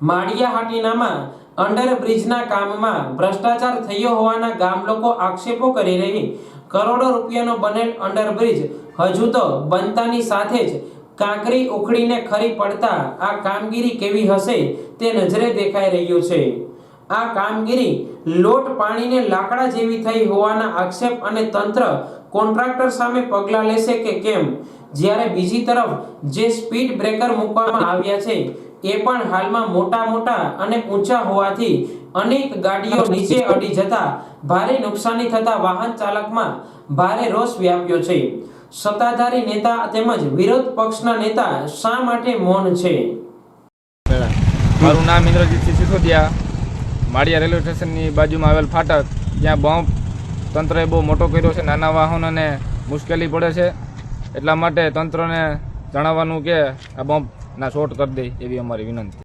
માળિયાહાટીનામાં અંડરબ્રિજના કામમાં ભ્રષ્ટાચાર થયો હોવાના ગામ લોકો આક્ષેપો કરી રહી કરોડો રૂપિયાનો બનેલ અંડરબ્રિજ હજુ તો બનતાની સાથે જ કાંકરી ઉખડીને ખરી પડતા આ કામગીરી કેવી હશે તે નજરે દેખાઈ રહ્યું છે। આ કામગીરી લોટ પાણીને લાકડા જેવી થઈ હોવાના આક્ષેપ અને તંત્ર કોન્ટ્રાક્ટર સામે પગલાં લેશે કે કેમ, જ્યારે બીજી તરફ જે સ્પીડ બ્રેકર મૂકવામાં આવ્યા છે એ પણ હાલમાં મોટા અને ઊંચા હોવાથી અનેક ગાડીઓ નીચે અડી જતા ભારે નુકસાની થતા વાહન ચાલકમાં ભારે રોષ વ્યાપ્યો છે। સત્તાધારી નેતા તેમજ વિરોધ પક્ષના નેતા શા માટે મૌન છે? મારું નામ ઇન્દ્રજીતસિંહ સિસોદિયા, માળિયા રેલવે સ્ટેશનની બાજુમાં આવેલ ફાટક, ત્યાં બમ્પ તંત્રએ બહુ મોટો કર્યો છે, નાના વાહનોને મુશ્કેલી પડે છે, એટલા માટે તંત્રને જણાવવાનું કે આ બમ્પના શોર્ટ કરી દે એવી અમારી વિનંતી।